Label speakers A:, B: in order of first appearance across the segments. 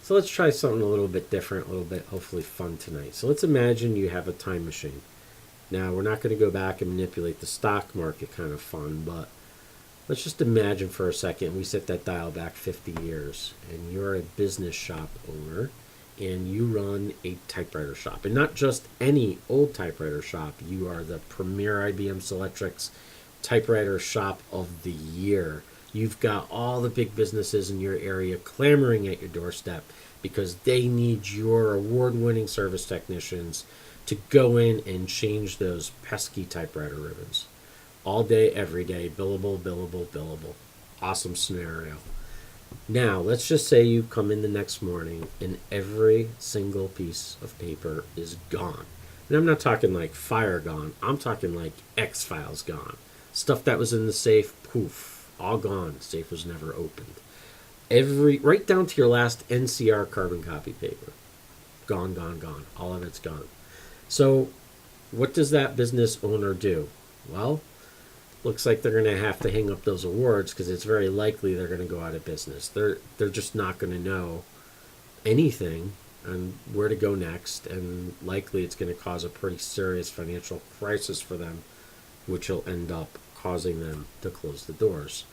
A: So let's try something a little bit different, a little bit hopefully fun tonight. So let's imagine you have a time machine. Now, we're not going to go back and manipulate the stock market, kind of fun, but let's just imagine for a second we set that dial back 50 years and you're a business shop owner and you run a typewriter shop. And not just any old typewriter shop, you are the premier IBM Selectrix typewriter shop of the year. You've got all the big businesses in your area clamoring at your doorstep because they need your award winning service technicians to go in and change those pesky typewriter ribbons. All day, every day, billable, billable, billable. Awesome scenario. Now, let's just say you come in the next morning and every single piece of paper is gone. And I'm not talking like fire gone, I'm talking like X Files gone. Stuff that was in the safe, poof, all gone. The safe was never opened. Right down to your last NCR carbon copy paper. Gone, gone, gone. All of it's gone. So, what does that business owner do? Well, looks like they're going to have to hang up those awards because it's very likely they're going to go out of business. They're just not going to know anything on where to go next, and likely it's going to cause a pretty serious financial crisis for them, which will end up causing them to close the doors.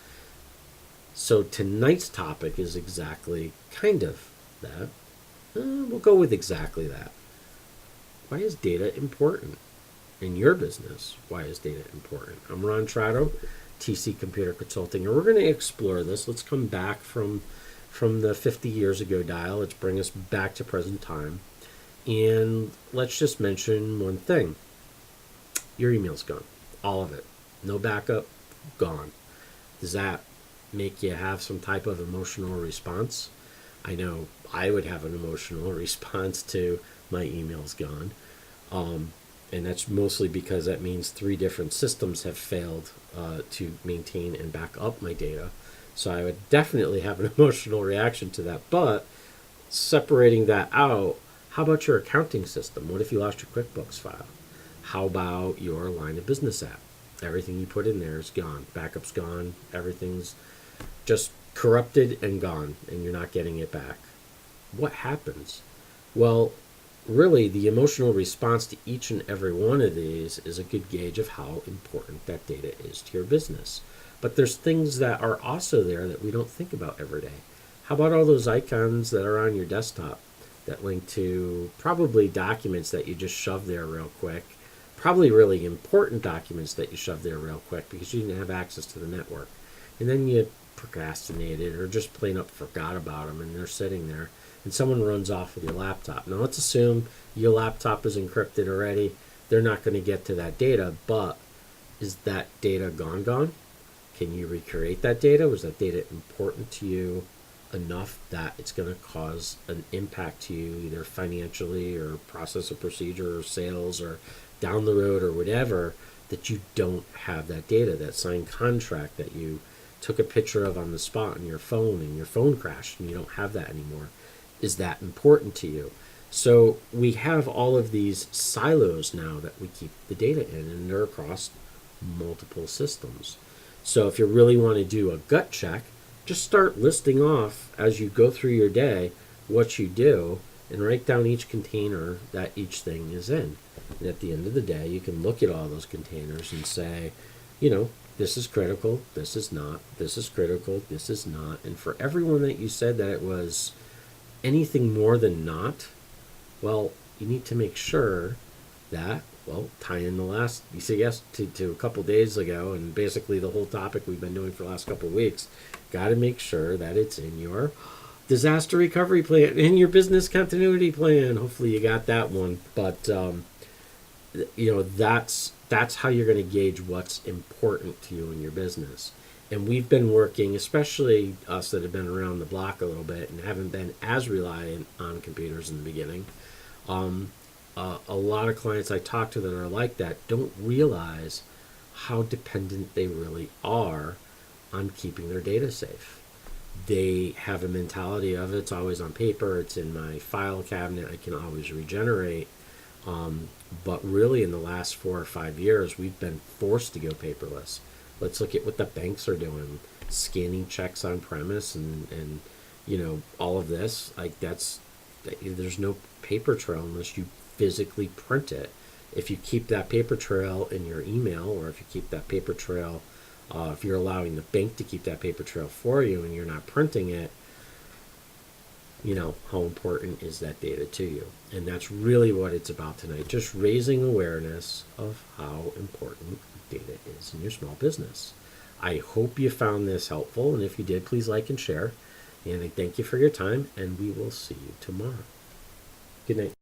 A: So tonight's topic is exactly kind of that. We'll go with exactly that. Why is data important? In your business, why is data important? I'm Ron Trotto, TC Computer Consulting, and we're going to explore this. Let's come back from the 50 years ago dial. Let's bring us back to present time. And let's just mention one thing. Your email's gone. All of it. No backup, gone. Does that make you have some type of emotional response? I know I would have an emotional response to my email's gone. And that's mostly because that means 3 different systems have failed to maintain and back up my data. So I would definitely have an emotional reaction to that. But separating that out, how about your accounting system? What if you lost your QuickBooks file? How about your line of business app? Everything you put in there is gone. Backup's gone. Everything's just corrupted and gone, and you're not getting it back. What happens? Well, really, the emotional response to each and every one of these is a good gauge of how important that data is to your business. But there's things that are also there that we don't think about every day. How about all those icons that are on your desktop that link to probably documents that you just shove there real quick? Probably really important documents that you shove there real quick because you didn't have access to the network. And then you procrastinated or just plain up forgot about them and they're sitting there. And someone runs off with your laptop. Now let's assume your laptop is encrypted already. They're not going to get to that data, but is that data gone? Can you recreate that data? Was that data important to you enough that it's going to cause an impact to you either financially or process of procedure or sales or down the road or whatever, that you don't have that data, that signed contract that you took a picture of on the spot on your phone and your phone crashed and you don't have that anymore? Is that important to you? So we have all of these silos now that we keep the data in, and they're across multiple systems. So if you really want to do a gut check, just start listing off as you go through your day what you do and write down each container that each thing is in. And at the end of the day, you can look at all those containers and say, this is critical, this is not, this is critical, this is not. And for everyone that you said that it was anything more than not, well, you need to make sure that, tie in the last, you say yes to a couple days ago, and basically the whole topic we've been doing for the last couple of weeks, got to make sure that it's in your disaster recovery plan, in your business continuity plan. Hopefully you got that one. But, that's how you're going to gauge what's important to you in your business. And we've been working, especially us that have been around the block a little bit and haven't been as reliant on computers in the beginning. A lot of clients I talk to that are like that don't realize how dependent they really are on keeping their data safe. They have a mentality of it's always on paper, it's in my file cabinet, I can always regenerate. But really in the last 4 or 5 years, we've been forced to go paperless. Let's look at what the banks are doing, scanning checks on premise and all of this, like there's no paper trail unless you physically print it. If you keep that paper trail in your email, or if you keep that paper trail, if you're allowing the bank to keep that paper trail for you and you're not printing it, how important is that data to you? And that's really what it's about tonight, just raising awareness of how important data is in your small business. I hope you found this helpful, and if you did, please like and share. And I thank you for your time, and we will see you tomorrow. Good night.